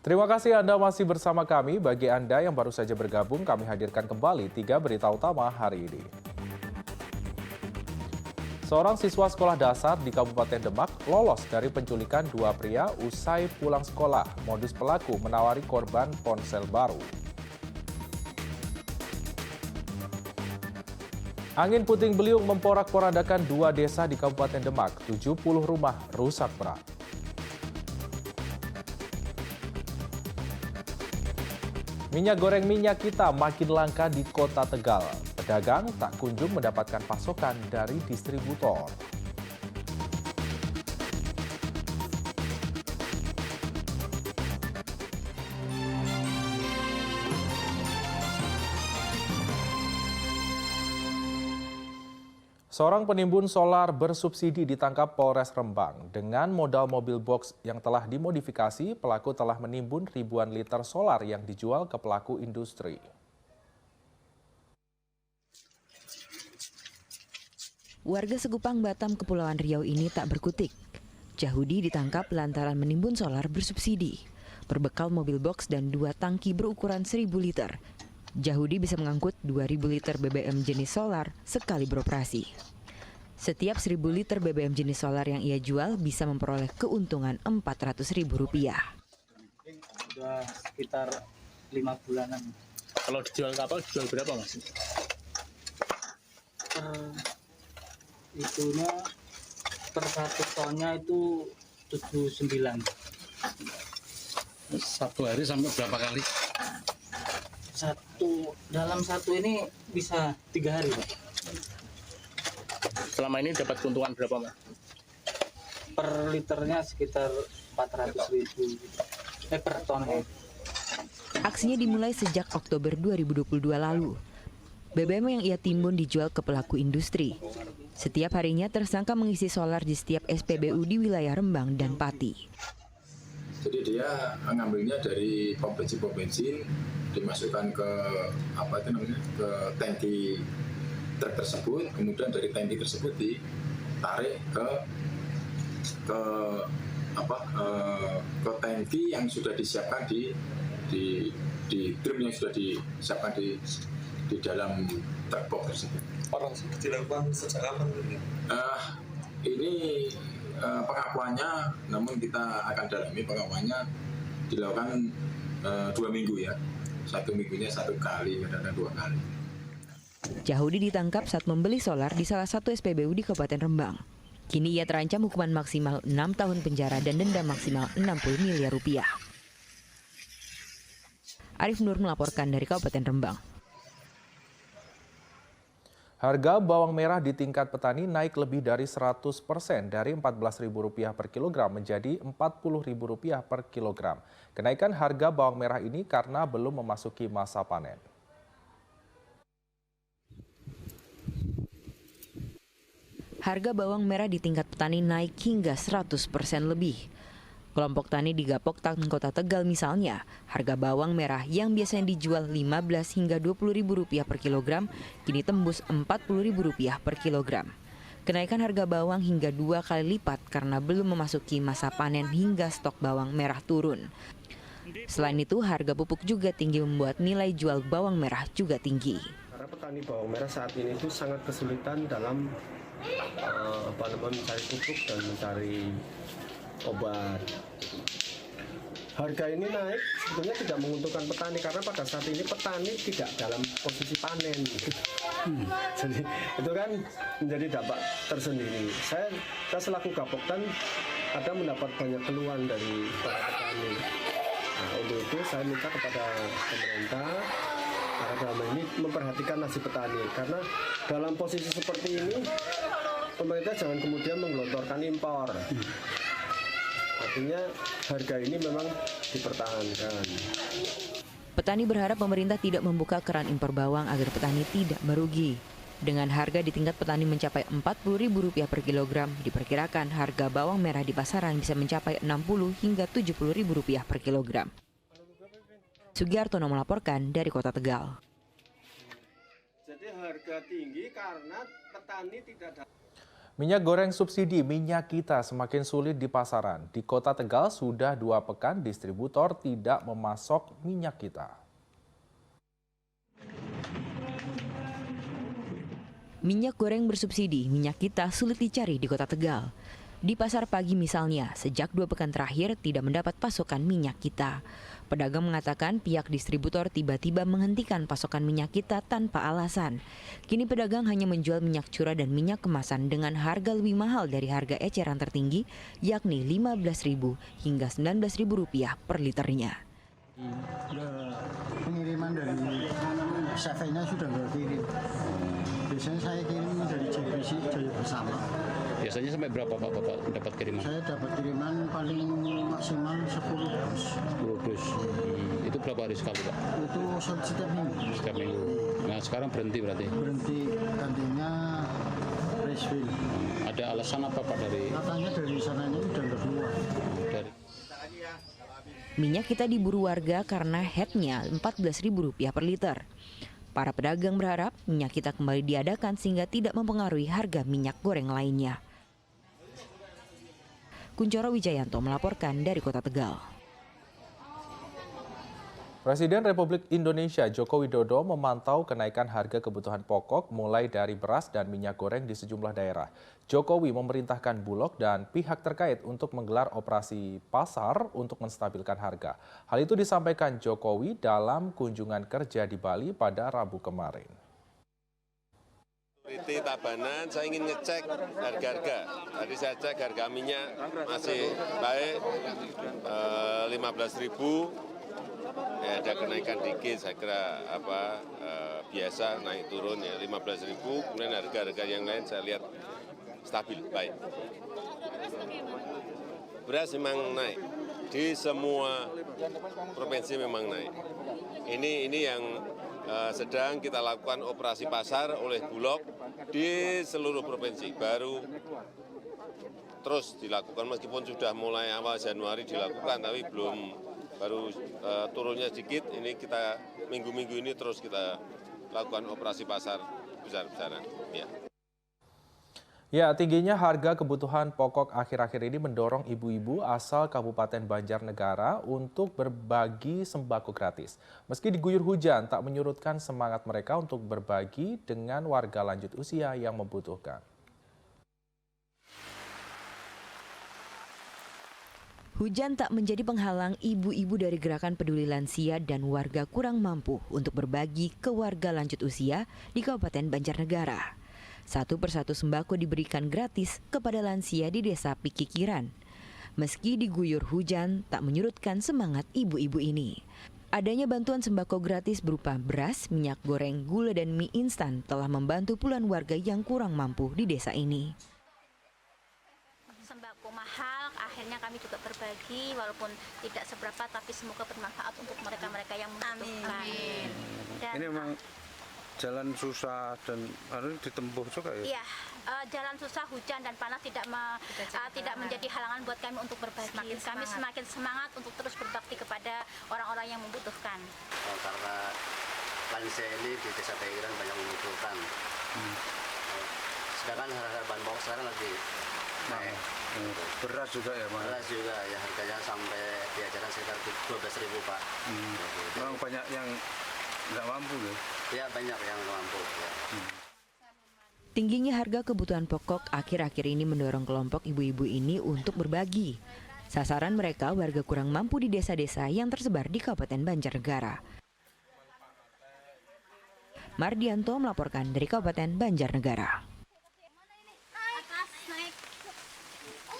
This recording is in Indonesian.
Terima kasih Anda masih bersama kami. Bagi Anda yang baru saja bergabung, kami hadirkan kembali 3 berita utama hari ini. Seorang siswa sekolah dasar di Kabupaten Demak lolos dari penculikan 2 pria usai pulang sekolah. Modus pelaku menawari korban ponsel baru. Angin puting beliung memporak-porandakan 2 desa di Kabupaten Demak. 70 rumah rusak berat. Minyak goreng minyak kita makin langka di Kota Tegal. Pedagang tak kunjung mendapatkan pasokan dari distributor. Seorang penimbun solar bersubsidi ditangkap Polres Rembang. Dengan modal mobil box yang telah dimodifikasi, pelaku telah menimbun ribuan liter solar yang dijual ke pelaku industri. Warga Segupang, Batam, Kepulauan Riau ini tak berkutik. Jahudi ditangkap lantaran menimbun solar bersubsidi. Berbekal mobil box dan 2 tangki berukuran 1000 liter. Jahudi bisa mengangkut 2000 liter BBM jenis solar sekali beroperasi. Setiap 1000 liter BBM jenis solar yang ia jual bisa memperoleh keuntungan Rp400.000. Sudah sekitar 5 bulanan. Kalau dijual kapal dijual berapa Mas? Itunya per 1 tonnya itu 79. Satu hari sampai berapa kali? Dalam satu ini bisa 3 hari, Pak. Selama ini dapat keuntungan berapa Mas? Per liternya sekitar 400.000 per tonnya. Aksinya dimulai sejak Oktober 2022 lalu. BBM yang ia timbun dijual ke pelaku industri. Setiap harinya tersangka mengisi solar di setiap SPBU di wilayah Rembang dan Pati. Jadi dia mengambilnya dari pom bensin, dimasukkan ke ke tangki truk tersebut, kemudian dari tangki tersebut ditarik ke tangki yang sudah disiapkan di drum yang sudah disiapkan di dalam truk box tersebut. Orang sudah dilakukan sejak kapan? Ini pengakuannya, namun kita akan dalami pengakuannya dilakukan 2 minggu ya. 1 minggunya 1 kali, kadang-kadang 2 kali. Jahudi ditangkap saat membeli solar di salah satu SPBU di Kabupaten Rembang. Kini ia terancam hukuman maksimal 6 tahun penjara dan denda maksimal Rp60 miliar. Arif Nur melaporkan dari Kabupaten Rembang. Harga bawang merah di tingkat petani naik lebih dari 100% dari Rp14.000 per kilogram menjadi Rp40.000 per kilogram. Kenaikan harga bawang merah ini karena belum memasuki masa panen. Harga bawang merah di tingkat petani naik hingga 100% lebih. Kelompok tani di Gapok, Kota Tegal misalnya, harga bawang merah yang biasanya dijual Rp15 hingga Rp20.000 per kilogram, kini tembus Rp40.000 per kilogram. Kenaikan harga bawang hingga 2 kali lipat karena belum memasuki masa panen hingga stok bawang merah turun. Selain itu, harga pupuk juga tinggi membuat nilai jual bawang merah juga tinggi. Karena petani bawang merah saat ini itu sangat kesulitan dalam mencari pupuk dan mencari obat. Harga ini naik sebetulnya tidak menguntungkan petani karena pada saat ini petani tidak dalam posisi panen. Jadi itu kan menjadi dampak tersendiri. Kita selaku Gapoktan kadang mendapat banyak keluhan dari para petani. Nah, untuk itu saya minta kepada pemerintah karena dalam ini memperhatikan nasib petani karena dalam posisi seperti ini pemerintah jangan kemudian menggelontorkan impor. Artinya harga ini memang dipertahankan. Petani berharap pemerintah tidak membuka keran impor bawang agar petani tidak merugi. Dengan harga di tingkat petani mencapai Rp40.000 per kilogram, diperkirakan harga bawang merah di pasaran bisa mencapai Rp60 hingga Rp70.000 per kilogram. Sugiartono melaporkan dari Kota Tegal. Jadi harga tinggi karena petani tidak dapat. Minyak goreng subsidi minyak kita semakin sulit di pasaran. Di Kota Tegal sudah 2 pekan distributor tidak memasok minyak kita. Minyak goreng bersubsidi, minyak kita sulit dicari di Kota Tegal. Di pasar pagi misalnya, sejak 2 pekan terakhir tidak mendapat pasokan minyak kita. Pedagang mengatakan pihak distributor tiba-tiba menghentikan pasokan minyak kita tanpa alasan. Kini pedagang hanya menjual minyak curah dan minyak kemasan dengan harga lebih mahal dari harga eceran tertinggi, yakni Rp15.000 hingga Rp19.000 per liternya. Pengiriman dari CV-nya sudah nggak kirim. Biasanya saya kirim dari JBC Jaya Bersama. Biasanya sampai berapa Pak Bapak dapat kiriman? Saya dapat kiriman paling maksimal 10 dus. 10 dus. Itu berapa hari sekali Pak? Itu setiap minggu. Setiap minggu. Nah sekarang berhenti berarti? Berhenti gantinya refill. Ada alasan apa Pak dari? Katanya dari sananya udah nggak keluar. Dari Minyak kita diburu warga karena headnya Rp14.000 per liter. Para pedagang berharap minyak kita kembali diadakan sehingga tidak mempengaruhi harga minyak goreng lainnya. Kuncoro Wijayanto melaporkan dari Kota Tegal. Presiden Republik Indonesia Joko Widodo memantau kenaikan harga kebutuhan pokok mulai dari beras dan minyak goreng di sejumlah daerah. Jokowi memerintahkan Bulog dan pihak terkait untuk menggelar operasi pasar untuk menstabilkan harga. Hal itu disampaikan Jokowi dalam kunjungan kerja di Bali pada Rabu kemarin. Di Tabanan saya ingin ngecek harga-harga. Tadi saya cek harga minyak masih baik, 15.000. Ya, ada kenaikan dikit, saya kira biasa naik turun ya 15.000. Kemudian harga-harga yang lain saya lihat stabil, baik. Beras memang naik di semua provinsi, memang naik. Ini yang sedang kita lakukan operasi pasar oleh Bulog di seluruh provinsi. Baru terus dilakukan meskipun sudah mulai awal Januari dilakukan, tapi belum. Baru turunnya sedikit, ini kita minggu-minggu ini terus kita lakukan operasi pasar besar-besaran. Ya, tingginya harga kebutuhan pokok akhir-akhir ini mendorong ibu-ibu asal Kabupaten Banjarnegara untuk berbagi sembako gratis. Meski diguyur hujan, tak menyurutkan semangat mereka untuk berbagi dengan warga lanjut usia yang membutuhkan. Hujan tak menjadi penghalang ibu-ibu dari Gerakan Peduli Lansia dan warga kurang mampu untuk berbagi ke warga lanjut usia di Kabupaten Banjarnegara. Satu persatu sembako diberikan gratis kepada lansia di Desa Pikikiran. Meski diguyur hujan, tak menyurutkan semangat ibu-ibu ini. Adanya bantuan sembako gratis berupa beras, minyak goreng, gula, dan mie instan telah membantu puluhan warga yang kurang mampu di desa ini. Sembako mahal, akhirnya kami juga berbagi walaupun tidak seberapa, tapi semoga bermanfaat untuk mereka-mereka yang membutuhkan. Amin. Dan, ini memang jalan susah dan harus ditempuh juga ya? Iya, jalan susah, hujan dan panas tidak menjadi halangan buat kami untuk berbagi. Kami semakin semangat untuk terus berbakti kepada orang-orang yang membutuhkan. Karena lansia ini di Desa Pikiran banyak membutuhkan. Sedangkan harga bahan pokok sekarang lagi naik. Beras juga ya Mas? Beras juga ya, harganya sampai di ajaran sekitar 12.000 Pak. Memang banyak yang nggak mampu ya? Ya banyak yang nggak mampu ya. Tingginya harga kebutuhan pokok akhir-akhir ini mendorong kelompok ibu-ibu ini untuk berbagi. Sasaran mereka warga kurang mampu di desa-desa yang tersebar di Kabupaten Banjarnegara. Mardianto melaporkan dari Kabupaten Banjarnegara.